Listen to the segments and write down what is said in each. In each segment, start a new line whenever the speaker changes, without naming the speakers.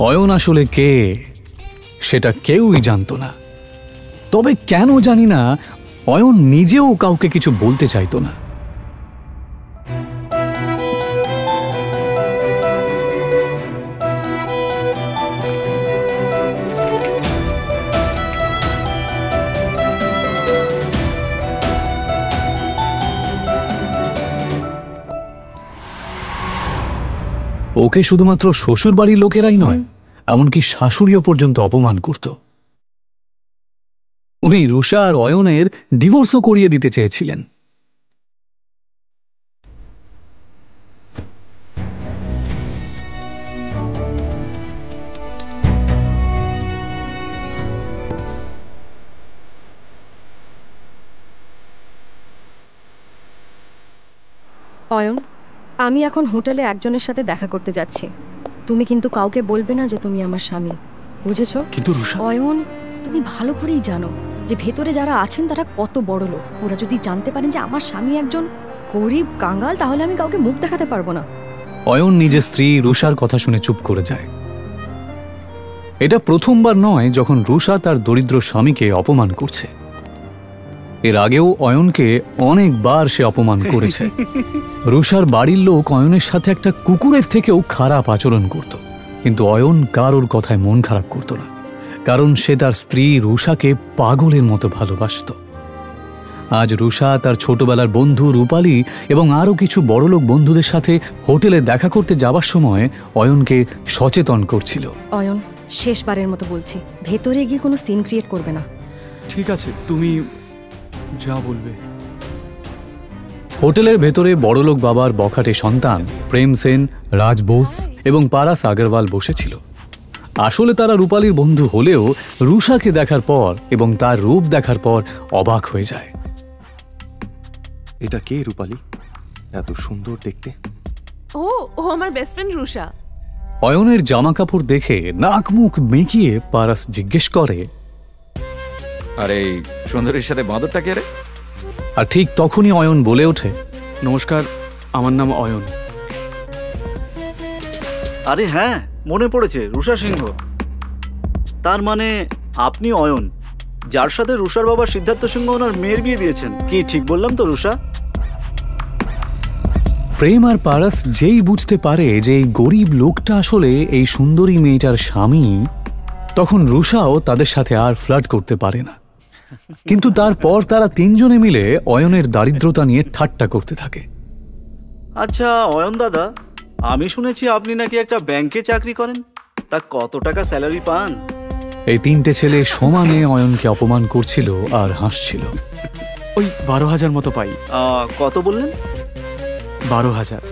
অয়ন আসলে কে সেটা কেউই জানত না। তবে কেন জানি না, অয়ন নিজেও কাউকে কিছু বলতে চাইতো না। ওকে শুধুমাত্র শ্বশুর বাড়ির লোকেরাই নয়, এমনকি শাশুড়িও পর্যন্ত অপমান করত। উনি রুষা আর অয়নের ডিভোর্সও করিয়ে দিতে চেয়েছিলেন।
অয়ন, আমি এখন হোটেলে একজনের সাথে দেখা করতে যাচ্ছি। তুমি কিন্তু কাউকে বলবে না যে তুমি আমার স্বামী, বুঝেছো?
কিন্তু রুষা,
অয়ন, তুমি ভালো করেই জানো যে ভেতরে যারা আছেন তারা কত বড় লোক। ওরা যদি জানতে পারেন যে আমার স্বামী একজন গরিব কাঙ্গাল, তাহলে আমি কাউকে মুখ দেখাতে পারবো না।
অয়ন নিজের স্ত্রী রুষার কথা শুনে চুপ করে যায়। এটা প্রথমবার নয় যখন রুষা তার দরিদ্র স্বামীকে অপমান করছে। এর আগেও অয়নকে অনেকবার সে অপমান করেছে। রুষার বাড়ির লোক অয়নের সাথে একটা কুকুরের থেকেও খারাপ আচরণ করত, কিন্তু অয়ন কারোর কথায় মন খারাপ করত না, কারণ সে তার স্ত্রী রুষাকে পাগলের মতো ভালোবাসত। আজ রুষা তার ছোটবেলার বন্ধু রূপালী এবং আরও কিছু বড়লোক বন্ধুদের সাথে হোটেলে দেখা করতে যাবার সময় অয়নকে সচেতন করছিল।
অয়ন, শেষবারের মতো বলছি, ভেতরে গিয়ে কোনো সিন ক্রিয়েট করবে না।
ঠিক আছে, তুমি যা বলবে।
হোটেলের ভেতরে বড়লোক বাবার বখাটে সন্তান প্রেম সেন, রাজ বোস এবং পারাস আগরওয়াল বসেছিল। আসলে তারা রূপালীর বন্ধু হলেও রুষাকে দেখার পর এবং তার রূপ দেখার পর অবাক হয়ে যায়।
এটা কে রূপালী? এত সুন্দর দেখতে।
ও আমার বেস্ট ফ্রেন্ড রুষা।
অয়নের জামা কাপড় দেখে নাক মুখ মেকিয়ে পারাস জিজ্ঞেস করে,
আরে সুন্দরীর সাথে বাঁদরটা কে রে?
আর ঠিক তখনই অয়ন বলে ওঠে,
নমস্কার, আমার নাম অয়ন।
আরে হ্যাঁ, মনে পড়েছে, রুষা সিংহ। তার মানে আপনি অয়ন, যার সাথে রুষার বাবা সিদ্ধার্থ সিংহ ওনার মেয়ের বিয়ে দিয়েছেন। কি ঠিক বললাম তো রুষা?
প্রেম আর পারাস যেই বুঝতে পারে যে এই গরিব লোকটা আসলে এই সুন্দরী মেয়েটার স্বামী, তখন রুষাও তাদের সাথে আর ফ্লার্ট করতে পারে না। কিন্তু তারপর তারা তিনজনে মিলে অয়নের দারিদ্রতা নিয়ে ঠাট্টা করতে থাকে।
আচ্ছা অয়ন দাদা, আমি শুনেছি আপনি নাকি একটা ব্যাংকে চাকরি করেন, তা কত টাকা স্যালারি পান?
এই তিনটে ছেলে সমানে অয়নকে অপমান করছিল আর হাসছিল।
ওই 12,000 মতো পাই।
কত বললেন?
12,000।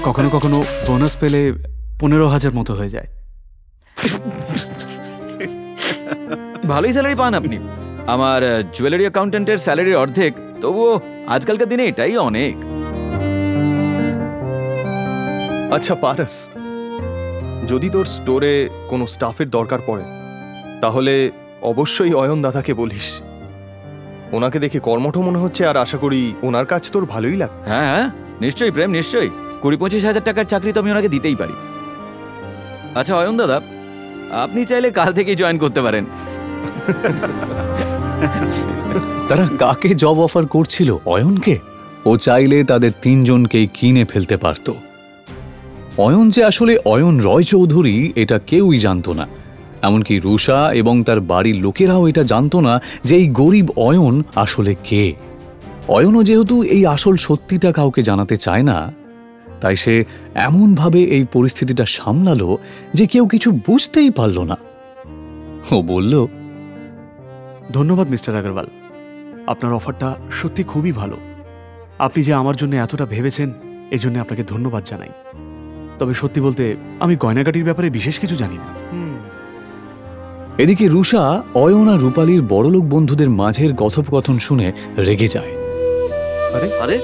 কখনো কখনো বোনাস পেলে 15,000 মতো হয়ে যায়।
ভালোই স্যালারি পান আপনি। আমার জুয়েলারি অ্যাকাউন্টেন্টের স্যালারির অর্ধেক, তবুও আজকালকার দিনে এটাই অনেক।
আচ্ছা পারাস, যদি তোর স্টোরে কোনো স্টাফের দরকার পড়ে তাহলে অবশ্যই অয়ন দাদাকে বলিস। ওনাকে দেখে কর্মঠ মনে হচ্ছে, আর আশা করি ওনার কাজ তোর ভালোই লাগে।
হ্যাঁ হ্যাঁ, নিশ্চয়ই প্রেম, নিশ্চয়ই। 20-25 হাজার টাকার চাকরি তো আমি ওনাকে দিতেই পারি। আচ্ছা অয়ন দাদা, আপনি চাইলে কাল থেকেই জয়েন করতে পারেন।
তারা কাকে জব অফার করছিল? অয়নকে। ও চাইলে তাদের তিনজনকেই কিনে ফেলতে পারত। অয়ন যে আসলে অয়ন রয় চৌধুরী এটা কেউই জানত না, এমনকি রুষা এবং তার বাড়ির লোকেরাও এটা জানত না যে এই গরিব অয়ন আসলে কে। অয়নও যেহেতু এই আসল সত্যিটা কাউকে জানাতে চায় না, তাই সে এমনভাবে এই পরিস্থিতিটা সামলালো যে কেউ কিছু বুঝতেই পারল না। ও বলল,
ধন্যবাদ মিস্টার আগরওয়াল, আপনার অফারটা সত্যি খুবই ভালো। আপনি যে আমার জন্য এতটা ভেবেছেন, এই জন্য আপনাকে ধন্যবাদ জানাই। তবে সত্যি বলতে আমি গয়নাগাটির ব্যাপারে বিশেষ কিছু জানি না।
এদিকে রুষা অয়ন আর রূপালীর বড়লোক বন্ধুদের মাঝের কথোপকথন শুনে রেগে যায়।
আরে আরে,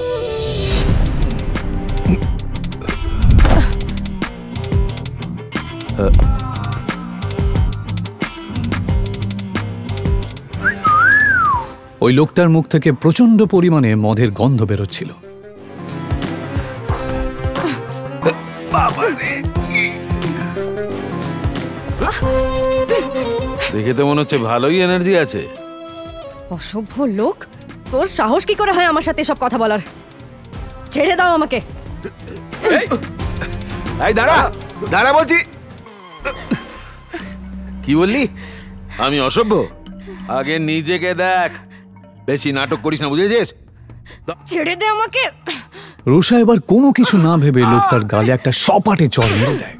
ওই লোকটার মুখ থেকে প্রচন্ড পরিমাণে মদের গন্ধ বেরোচ্ছিল।
দেখে তো মনে হচ্ছে ভালোই এনার্জি আছে।
অসভ্য লোক, তোর সাহস কি করে হয় আমার সাথে সব কথা বলার? ছেড়ে দাও আমাকে।
এই দাঁড়া দাঁড়া বলছি। কি বললি? আমি অসভ্য? আগে নিজেকে দেখ, বেশি নাটক করিস না, বুঝেছিস?
ছেড়ে দে আমাকে।
রুষা এবার কোনো কিছু না ভেবে লোকটার গালে একটা সপাটে চড় মেরে দেয়।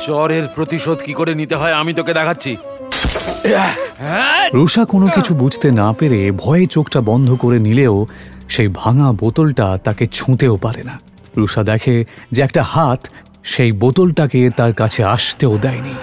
চরের প্রতিশোধ কি করে নিতে হয় আমি তোকে দেখাচ্ছি।
রুষা কোনো কিছু বুঝতে না পেরে ভয়ে চোখটা বন্ধ করে নিলেও সেই ভাঙা বোতলটা তাকে ছুঁতেও পারে না। রুষা দেখে যে একটা হাত সেই বোতলটাকে তার কাছে আসতেও দেয়নি।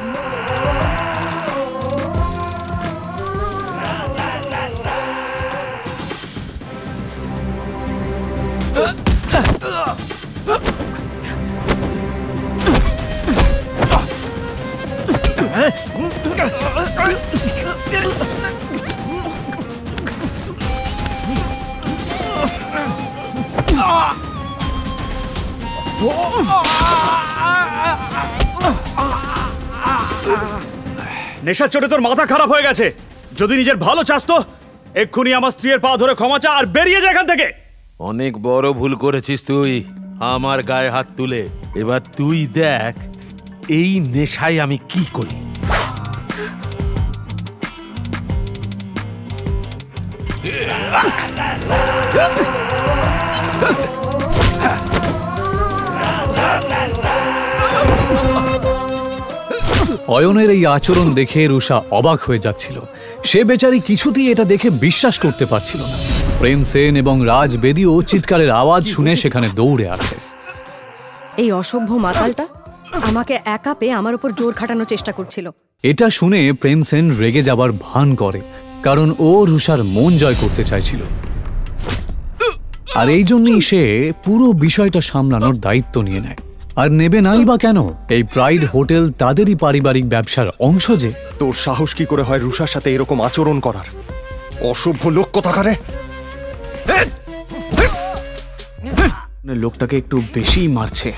নেশার চোটে তোর মাথা খারাপ হয়ে গেছে। যদি নিজের ভালো চাস তো এক্ষুনি আমার স্ত্রীর পা ধরে ক্ষমা চা আর বেরিয়ে যা এখান থেকে।
অনেক বড় ভুল করেছিস তুই আমার গায়ে হাত তুলে। এবার তুই দেখ এই নেশায় আমি কি করি।
অয়নের এই আচরণ দেখে রুষা অবাক হয়ে যাচ্ছিল। সে বেচারি কিছুতেই এটা দেখে বিশ্বাস করতে পারছিল না। প্রেম সেন এবং রাজ বেদিও চিৎকারের আওয়াজ শুনে সেখানে দৌড়ে আসে।
এই অসভ্য মাতালটা আমাকে একা পেয়ে আমার উপর জোর খাটানোর চেষ্টা করছিল।
এটা শুনে প্রেম সেন রেগে যাবার ভান করে, কারণ ও রুষার মন জয় করতে চাইছিল। আর এই জন্যই সে পুরো বিষয়টা সামলানোর দায়িত্ব নিয়ে নেয়। আর নেবে নাই বা কেন? এই প্রাইড হোটেল তাদেরই পারিবারিক ব্যবসার অংশ। যে
তোর সাহস কি করে হয় রুষার সাথে এরকম আচরণ করার? অসভ্য লোক কোথাকারে!
লোকটাকে একটু বেশি মারছে।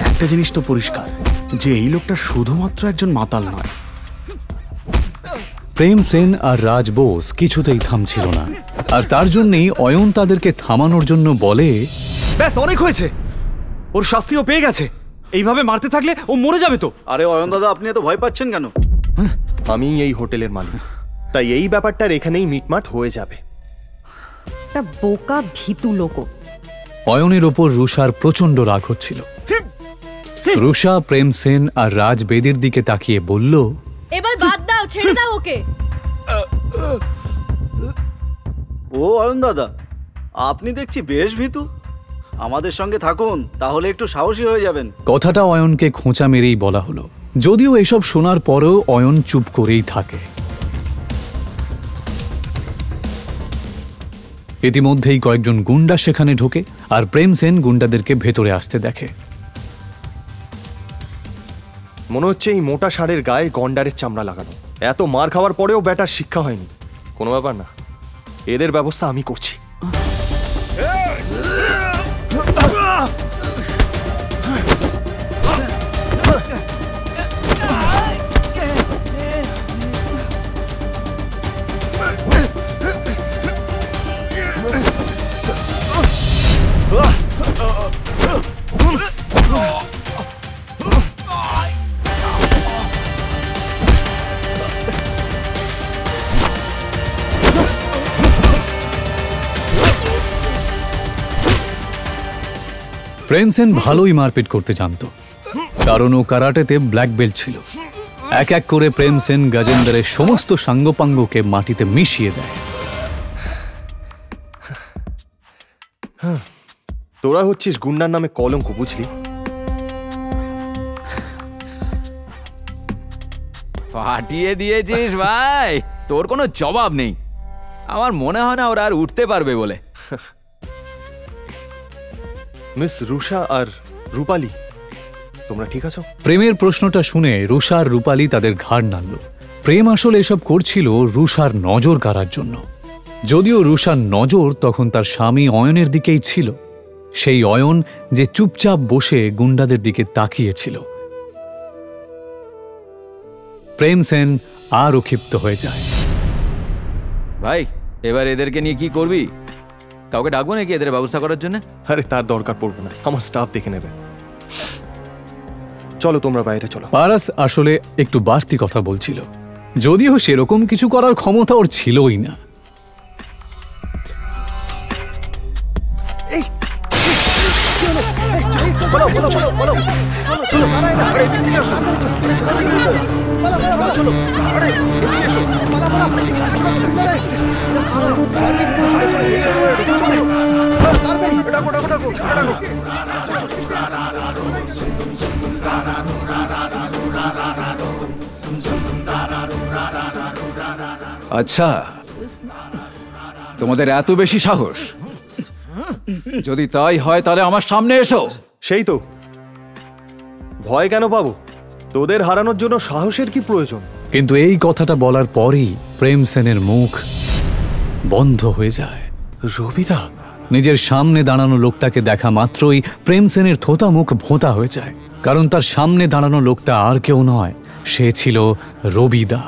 একটা জিনিস তো পরিষ্কার যে এই লোকটা শুধুমাত্র একজন মাতাল নয়।
প্রেম সেন আর রাজ বোস কিছুতেই থামছিল না, আর তার জন্যই অয়ন তাদেরকে থামানোর জন্য বলে,
ব্যাস অনেক হয়েছে, ওর শাস্তিও পেয়ে গেছে। এইভাবে মারতে থাকলে ও মরে যাবে তো।
আরে অয়ন দাদা, আপনি এত ভয় পাচ্ছেন কেন?
আমি এই হোটেলের মালিক, তাই এই ব্যাপারটার এখানেই মিটমাট হয়ে যাবে।
একটা বোকা ভীতু লোক।
অয়নের ওপর রুষার প্রচন্ড রাগ হচ্ছিল। রুষা প্রেম সেন আর রাজ বেদির দিকে তাকিয়ে বলল,
এবার বাদ দাও, ছেড়ে দাও ওকে।
ও অয়ন দাদা, আপনি দেখছি বেশ ভীতু। আমাদের সঙ্গে থাকুন, তাহলে একটু সাহসী হয়ে যাবেন।
কথাটা অয়নকে খোঁচা মেরেই বলা হলো, যদিও এসব শোনার পরেও অয়ন চুপ করেই থাকে। ইতিমধ্যেই কয়েকজন গুন্ডা সেখানে ঢোকে, আর প্রেম সেন গুন্ডাদেরকে ভেতরে আসতে দেখে।
মনে হচ্ছে এই মোটা ষাঁড়ের গায়ে গন্ডারের চামড়া লাগানো। এত মার খাওয়ার পরেও ব্যাটার শিক্ষা হয়নি। কোনো ব্যাপার না, এদের ব্যবস্থা আমি করছি।
প্রেম সেন ভালোই মারপিট করতে জানত, কারণ ও কারাটেতে ব্ল্যাক বেল্ট ছিল। এক এক করে প্রেম সেন গজেন্দ্রের সমস্ত সাঙ্গপাঙ্গকে মাটিতে মিশিয়ে দেয়।
তোরা হচ্ছিস গুন্ডার নামে কলঙ্ক, বুঝলি?
ফাটিয়ে দিয়েছিস ভাই, তোর কোনো জবাব নেই। আমার মনে হয় না ওরা আর উঠতে পারবে বলে।
মিস রুষা আর রূপালী, তোমরা ঠিক আছো?
প্রেমের প্রশ্নটা শুনে রুষা আর রূপালী তাদের ঘাড় নাড়ল। প্রেম আসলে এসব করছিল রুষার নজর কাড়ার জন্য। যদিও রুষার নজর তখন তার স্বামী অয়নের দিকেই ছিল, সেই অয়ন যে চুপচাপ বসে গুন্ডাদের দিকে তাকিয়েছিল। প্রেম সেন আরও ক্ষিপ্ত হয়ে যায়।
ভাই এবার এদেরকে নিয়ে কি করবি? কাউকে ডাকবো নাকি এদের ব্যবস্থা করার জন্য?
আরে তার দরকার পড়বে না, আমার স্টাফ দেখে নেবে। চলো তোমরা বাইরে চলো।
পারাস আসলে একটু বাড়তি কথা বলছিল, যদিও সেরকম কিছু করার ক্ষমতা ওর ছিলই না।
আচ্ছা, তোমাদের এত বেশি সাহস? যদি তাই হয় তাহলে আমার সামনে এসো।
সেই তো, ভয় কেন পাবো? তোদের হারানোর জন্য সাহসের কি প্রয়োজন?
কিন্তু এই কথাটা বলার পরই প্রেম সেনের মুখ বন্ধ হয়ে যায়।
রবিদা!
নিজের সামনে দাঁড়ানো লোকটাকে দেখা মাত্রই প্রেম সেনের থোতা মুখ ভোঁতা হয়ে যায়, কারণ তার সামনে দাঁড়ানো লোকটা আর কেউ নয়, সে ছিল রবিদা।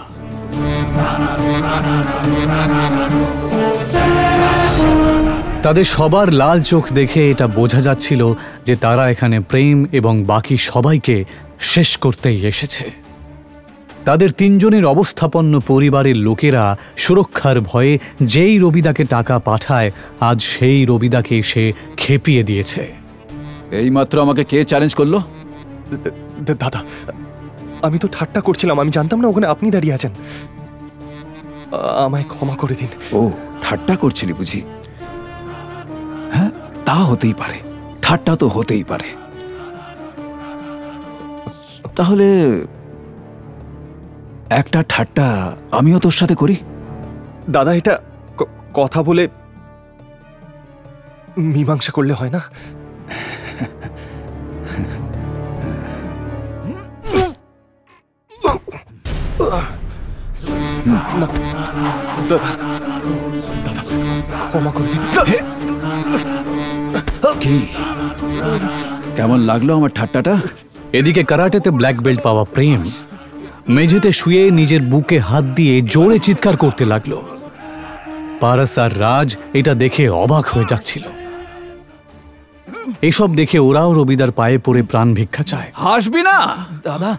তাদের সবার লাল চোখ দেখে এটা বোঝা যাচ্ছিল যে তারা এখানে প্রেম এবং বাকি সবাইকে শেষ করতেই এসেছে। তাদের তিনজনের অবস্থাপন্ন পরিবারের লোকেরা সুরক্ষার ভয়ে যেই রবিদাকে টাকা পাঠায়, আজ সেই রবিদাকে সে খেপিয়ে দিয়েছে।
এইমাত্র আমাকে কে চ্যালেঞ্জ করলো?
দাদা, আমি তো ঠাট্টা করছিলাম, আমি জানতাম না ওখানে আপনি দাঁড়িয়ে আছেন। আমায় ক্ষমা করে দিন।
ও, ঠাট্টা করছিলি বুঝি? হ্যাঁ, তা হতেই পারে, ঠাট্টা তো হতেই পারে। তাহলে একটা ঠাট্টা আমিও তোর সাথে করি।
দাদা, এটা কথা বলে মীমাংসা করলে হয় না? দাদা, দাদা, ক্ষমা করে দিন।
কি কেমন লাগলো আমার ঠাট্টাটা?
এদিকে কারাটেতে ব্ল্যাক বেল্ট পাওয়া প্রেম মেঝেতে শুয়ে নিজের বুকে হাত দিয়ে জোরে চিৎকার করতে লাগলো। পারাস আর রাজ এটা দেখে অবাক হয়ে যাচ্ছিল। এসব দেখে ওরাও রবিদার পায়ে পড়ে প্রাণ ভিক্ষা চায়।
হাসবি না দাদা।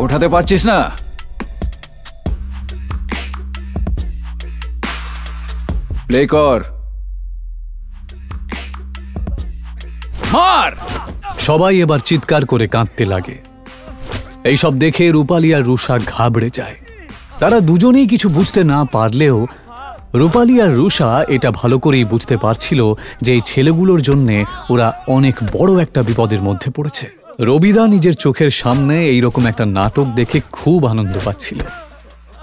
ওঠাতে পারছিস না? প্লে কর, মার।
সবাই এবার চিৎকার করে কাঁদতে লাগে। এইসব দেখে রূপালী আর রুষা ঘাবড়ে যায়। তারা দুজনেই কিছু বুঝতে না পারলেও রূপালী আর রুষা এটা ভালো করেই বুঝতে পারছিল যে এই ছেলেগুলোর জন্যে ওরা অনেক বড় একটা বিপদের মধ্যে পড়েছে। রবিদা নিজের চোখের সামনে এইরকম একটা নাটক দেখে খুব আনন্দ পাচ্ছিল।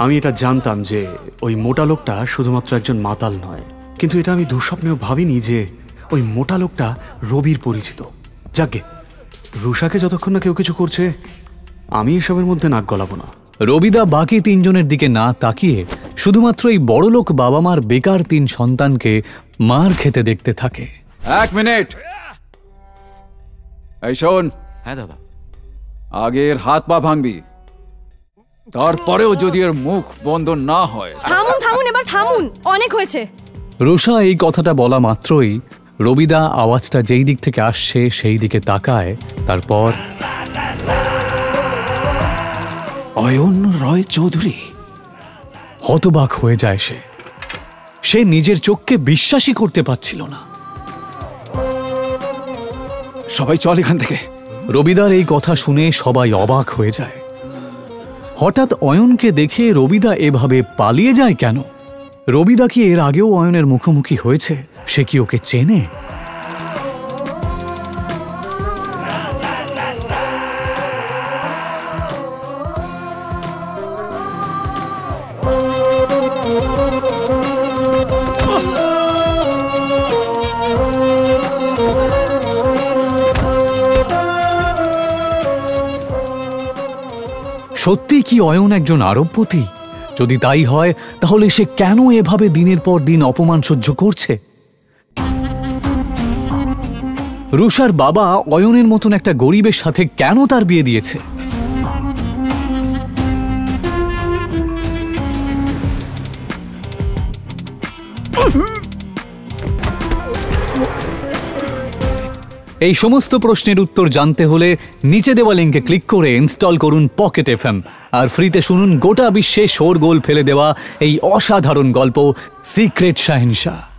আমি এটা জানতাম যে ওই মোটা লোকটা শুধুমাত্র একজন মাতাল নয়, কিন্তু এটা আমি দুঃস্বপ্নেও ভাবিনি যে ওই মোটা লোকটা রবির পরিচিত। যাকে রুষাকে যতক্ষণ না কেউ কিছু করছে, আমি এসবের মধ্যে নাক গলাবো না।
রবিদা বাকি তিনজনের দিকে না তাকিয়ে শুধুমাত্র এই বড়লোক বাবা মার বেকার তিন সন্তানকে মার খেতে দেখতে থাকে।
এক মিনিট, এই শোন।
হ্যাঁ দাদা।
আগের হাত পা ভাঙবি, তারপরেও যদি এর মুখ বন্ধ না হয়।
থামুন থামুন, এবার থামুন, অনেক হয়েছে।
রুষা এই কথাটা বলা মাত্রই রবিদা আওয়াজটা যেই দিক থেকে আসছে সেই দিকে তাকায়। তারপর
অয়ন রয় চৌধুরী।
হতবাক হয়ে যায় সে নিজের চোখকে বিশ্বাসই করতে পারছিল না।
সবাই চল এখান থেকে।
রবিদার এই কথা শুনে সবাই অবাক হয়ে যায়। হঠাৎ অয়নকে দেখে রবিদা এভাবে পালিয়ে যায় কেন? রবিদা কি এর আগেও অয়নের মুখোমুখি হয়েছে? সে কি ওকে চেনে? সত্যি কি অয়ন একজন আরবপতি? যদি তাই হয় তাহলে সে কেন এভাবে দিনের পর দিন অপমান সহ্য করছে? রুষার বাবা অয়নের মতন একটা গরিবের সাথে কেন তার বিয়ে দিয়েছে? এই সমস্ত প্রশ্নের উত্তর জানতে হলে নিচে দেওয়া লিঙ্কে ক্লিক করে ইনস্টল করুন পকেট এফএম আর ফ্রিতে শুনুন গোটা বিশ্বে শোরগোল ফেলে দেওয়া এই অসাধারণ গল্প সিক্রেট শাহেনশাহ।